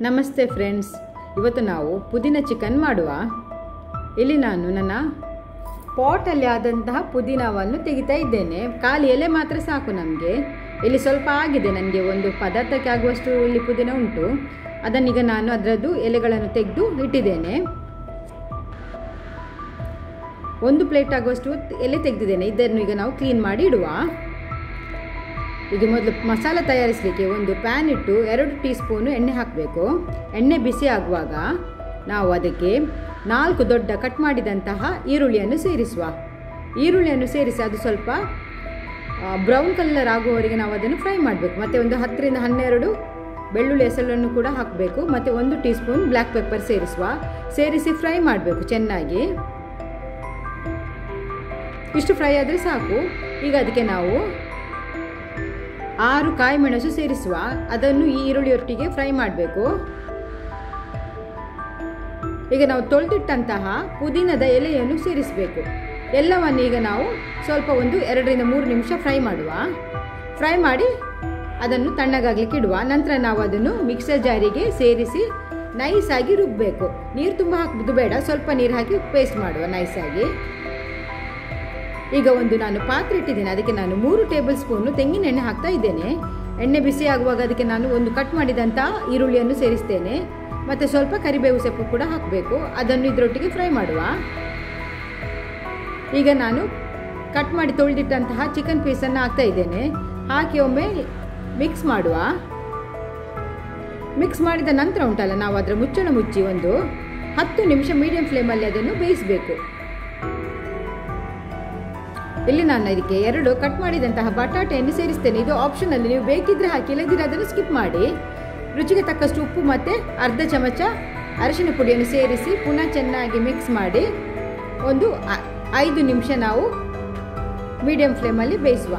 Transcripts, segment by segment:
ನಮಸ್ತೆ ಫ್ರೆಂಡ್ಸ್, ಇವತ್ತು ನಾವು ಪುದೀನ ಚಿಕನ್ ಮಾಡುವ. ಇಲ್ಲಿ ನಾನು ನನ್ನ ಪಾಟಲ್ಲಿ ಆದಂತಹ ಪುದೀನವನ್ನು ತೆಗಿತಾ ಇದ್ದೇನೆ. ಖಾಲಿ ಎಲೆ ಮಾತ್ರ ಸಾಕು ನಮಗೆ. ಇಲ್ಲಿ ಸ್ವಲ್ಪ ಆಗಿದೆ, ನನಗೆ ಒಂದು ಪದಾರ್ಥಕ್ಕೆ ಆಗುವಷ್ಟು ಇಲ್ಲಿ ಪುದೀನ ಉಂಟು. ಅದನ್ನೀಗ ನಾನು ಅದರದ್ದು ಎಲೆಗಳನ್ನು ತೆಗೆದು ಇಟ್ಟಿದ್ದೇನೆ. ಒಂದು ಪ್ಲೇಟ್ ಆಗುವಷ್ಟು ಎಲೆ ತೆಗೆದಿದ್ದೇನೆ. ಇದನ್ನು ಈಗ ನಾವು ಕ್ಲೀನ್ ಮಾಡಿ ಇಡುವ. ಈಗ ಮೊದಲು ಮಸಾಲ ತಯಾರಿಸಲಿಕ್ಕೆ ಒಂದು ಪ್ಯಾನ್ ಇಟ್ಟು 2 ಟೀ ಸ್ಪೂನು ಎಣ್ಣೆ ಹಾಕಬೇಕು. ಎಣ್ಣೆ ಬಿಸಿ ಆಗುವಾಗ ನಾವು ಅದಕ್ಕೆ 4 ದೊಡ್ಡ ಕಟ್ ಮಾಡಿದಂತಹ ಈರುಳ್ಳಿಯನ್ನು ಸೇರಿಸುವ. ಈರುಳ್ಳಿಯನ್ನು ಸೇರಿಸಿ ಅದು ಸ್ವಲ್ಪ ಬ್ರೌನ್ ಕಲರ್ ಆಗುವವರೆಗೆ ನಾವು ಅದನ್ನು ಫ್ರೈ ಮಾಡಬೇಕು. ಮತ್ತು ಒಂದು 10 ರಿಂದ 12 ಬೆಳ್ಳುಳ್ಳಿ ಹೆಸರನ್ನು ಕೂಡ ಹಾಕಬೇಕು. ಮತ್ತು 1 ಟೀ ಸ್ಪೂನ್ ಬ್ಲ್ಯಾಕ್ ಪೆಪ್ಪರ್ ಸೇರಿಸಿ ಫ್ರೈ ಮಾಡಬೇಕು ಚೆನ್ನಾಗಿ. ಇಷ್ಟು ಫ್ರೈ ಆದರೆ ಸಾಕು. ಈಗ ಅದಕ್ಕೆ ನಾವು 6 ಕಾಯಿ ಮೆಣಸು ಸೇರಿಸುವ. ಅದನ್ನು ಈ ಈರುಳ್ಳಿಯೊಟ್ಟಿಗೆ ಫ್ರೈ ಮಾಡಬೇಕು. ಈಗ ನಾವು ತೊಳೆದಿಟ್ಟಂತಹ ಪುದೀನದ ಎಲೆಯನ್ನು ಸೇರಿಸಬೇಕು. ಎಲ್ಲವನ್ನು ಈಗ ನಾವು ಸ್ವಲ್ಪ ಒಂದು 2 ರಿಂದ 3 ನಿಮಿಷ ಫ್ರೈ ಮಾಡುವ. ಫ್ರೈ ಮಾಡಿ ಅದನ್ನು ತಣ್ಣಗಾಗಲಿಕ್ಕೆ ಇಡುವ. ನಂತರ ನಾವು ಅದನ್ನು ಮಿಕ್ಸರ್ ಜಾರಿಗೆ ಸೇರಿಸಿ ನೈಸಾಗಿ ರುಬ್ಬಬೇಕು. ನೀರು ತುಂಬ ಹಾಕೋದು ಬೇಡ, ಸ್ವಲ್ಪ ನೀರು ಹಾಕಿ ಪೇಸ್ಟ್ ಮಾಡುವ ನೈಸಾಗಿ. ಈಗ ನಾನು ಪಾತ್ರೆ ಇಟ್ಟಿದ್ದೇನೆ. ಅದಕ್ಕೆ ನಾನು 3 ಟೇಬಲ್ ಸ್ಪೂನು ತೆಂಗಿನ ಎಣ್ಣೆ ಹಾಕ್ತಾ ಇದ್ದೇನೆ. ಎಣ್ಣೆ ಬಿಸಿ ಆಗುವಾಗ ಅದಕ್ಕೆ ನಾನು ಒಂದು ಕಟ್ ಮಾಡಿದಂಥ ಈರುಳ್ಳಿಯನ್ನು ಸೇರಿಸ್ತೇನೆ. ಮತ್ತು ಸ್ವಲ್ಪ ಕರಿಬೇವು ಸೊಪ್ಪು ಕೂಡ ಹಾಕಬೇಕು. ಅದನ್ನು ಇದರೊಟ್ಟಿಗೆ ಫ್ರೈ ಮಾಡುವ. ಈಗ ನಾನು ಕಟ್ ಮಾಡಿ ತೊಳೆದಿಟ್ಟಂತಹ ಚಿಕನ್ ಪೀಸನ್ನು ಹಾಕ್ತಾ ಇದ್ದೇನೆ. ಹಾಕಿ ಒಮ್ಮೆ ಮಿಕ್ಸ್ ಮಾಡುವ. ಮಿಕ್ಸ್ ಮಾಡಿದ ನಂತರ ಉಂಟಲ್ಲ, ನಾವು ಅದರ ಮುಚ್ಚಳ ಮುಚ್ಚಿ ಒಂದು 10 ನಿಮಿಷ ಮೀಡಿಯಂ ಫ್ಲೇಮಲ್ಲಿ ಅದನ್ನು ಬೇಯಿಸಬೇಕು. ಇಲ್ಲಿ ನಾನು ಇದಕ್ಕೆ 2 ಕಟ್ ಮಾಡಿದಂತಹ ಬಟಾಟೆಯನ್ನು ಸೇರಿಸ್ತೇನೆ. ಇದು ಆಪ್ಷನಲ್, ನೀವು ಬೇಕಿದ್ರೆ ಹಾಕಿ, ಇಲ್ಲದಿದ್ರೆ ಅದನ್ನು ಸ್ಕಿಪ್ ಮಾಡಿ. ರುಚಿಗೆ ತಕ್ಕಷ್ಟು ಉಪ್ಪು ಮತ್ತು ಅರ್ಧ ಚಮಚ ಅರಿಶಿನ ಪುಡಿಯನ್ನು ಸೇರಿಸಿ ಪುನಃ ಚೆನ್ನಾಗಿ ಮಿಕ್ಸ್ ಮಾಡಿ ಒಂದು 5 ನಿಮಿಷ ನಾವು ಮೀಡಿಯಂ ಫ್ಲೇಮಲ್ಲಿ ಬೇಯಿಸುವ.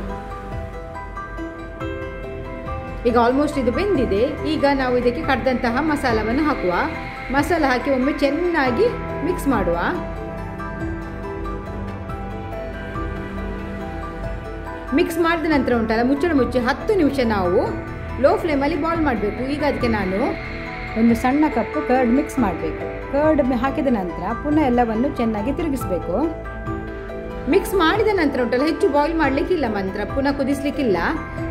ಈಗ ಆಲ್ಮೋಸ್ಟ್ ಇದು ಬೆಂದಿದೆ. ಈಗ ನಾವು ಇದಕ್ಕೆ ಕಡ್ದಂತಹ ಮಸಾಲವನ್ನು ಹಾಕುವ. ಮಸಾಲ ಹಾಕಿ ಒಮ್ಮೆ ಚೆನ್ನಾಗಿ ಮಿಕ್ಸ್ ಮಾಡುವ. ಮಿಕ್ಸ್ ಮಾಡಿದ ನಂತರ ಉಂಟಲ್ಲ, ಮುಚ್ಚಳ ಮುಚ್ಚಿ 10 ನಿಮಿಷ ನಾವು ಲೋ ಫ್ಲೇಮಲ್ಲಿ ಬಾಯ್ಲ್ ಮಾಡಬೇಕು. ಈಗ ಅದಕ್ಕೆ ನಾನು ಒಂದು ಸಣ್ಣ ಕಪ್ಪು ಕರ್ಡ್ ಮಿಕ್ಸ್ ಮಾಡಬೇಕು. ಕರ್ಡ್ ಹಾಕಿದ ನಂತರ ಪುನಃ ಎಲ್ಲವನ್ನು ಚೆನ್ನಾಗಿ ತಿರುಗಿಸಬೇಕು. ಮಿಕ್ಸ್ ಮಾಡಿದ ನಂತರ ಉಂಟಲ್ಲ, ಹೆಚ್ಚು ಬಾಯ್ಲ್ ಮಾಡಲಿಕ್ಕಿಲ್ಲ, ನಂತರ ಪುನಃ ಕುದಿಸ್ಲಿಕ್ಕಿಲ್ಲ.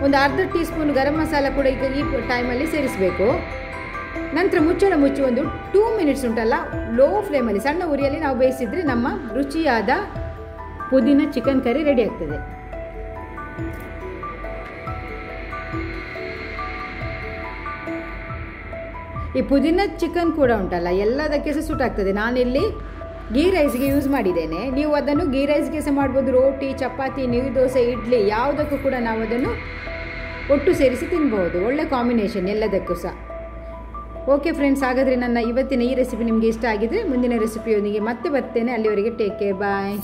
ಒಂದು ಅರ್ಧ ಟೀ ಸ್ಪೂನ್ ಗರಂ ಮಸಾಲ ಕೂಡ ಈಗ ಈ ಟೈಮಲ್ಲಿ ಸೇರಿಸಬೇಕು. ನಂತರ ಮುಚ್ಚಳ ಮುಚ್ಚಿ ಒಂದು 2 ಮಿನಿಟ್ಸ್ ಉಂಟಲ್ಲ, ಲೋ ಫ್ಲೇಮಲ್ಲಿ ಸಣ್ಣ ಉರಿಯಲ್ಲಿ ನಾವು ಬೇಯಿಸಿದರೆ ನಮ್ಮ ರುಚಿಯಾದ ಪುದೀನ ಚಿಕನ್ ಕರಿ ರೆಡಿ ಆಗ್ತದೆ. ಈ ಪುದೀನ ಚಿಕನ್ ಕೂಡ ಉಂಟಲ್ಲ, ಎಲ್ಲದಕ್ಕೆ ಸಹ ಸೂಟ್ ಆಗ್ತದೆ. ನಾನಿಲ್ಲಿ ಗೀ ರೈಸ್ಗೆ ಯೂಸ್ ಮಾಡಿದ್ದೇನೆ. ನೀವು ಅದನ್ನು ಗೀ ರೈಸ್ಗೆ ಸಹ ಮಾಡ್ಬೋದು. ರೋಟಿ, ಚಪಾತಿ, ನೀರು ದೋಸೆ, ಇಡ್ಲಿ ಯಾವುದಕ್ಕೂ ಕೂಡ ನಾವು ಅದನ್ನು ಒಟ್ಟು ಸೇರಿಸಿ ತಿನ್ಬೋದು. ಒಳ್ಳೆ ಕಾಂಬಿನೇಷನ್ ಎಲ್ಲದಕ್ಕೂ ಸಹ. ಓಕೆ ಫ್ರೆಂಡ್ಸ್, ಹಾಗಾದರೆ ನನ್ನ ಇವತ್ತಿನ ಈ ರೆಸಿಪಿ ನಿಮಗೆ ಇಷ್ಟ ಆಗಿದ್ರೆ ಮುಂದಿನ ರೆಸಿಪಿಯೊಂದಿಗೆ ಮತ್ತೆ ಬರ್ತೇನೆ. ಅಲ್ಲಿವರೆಗೆ ಟೇಕ್ ಕೇರ್, ಬಾಯ್.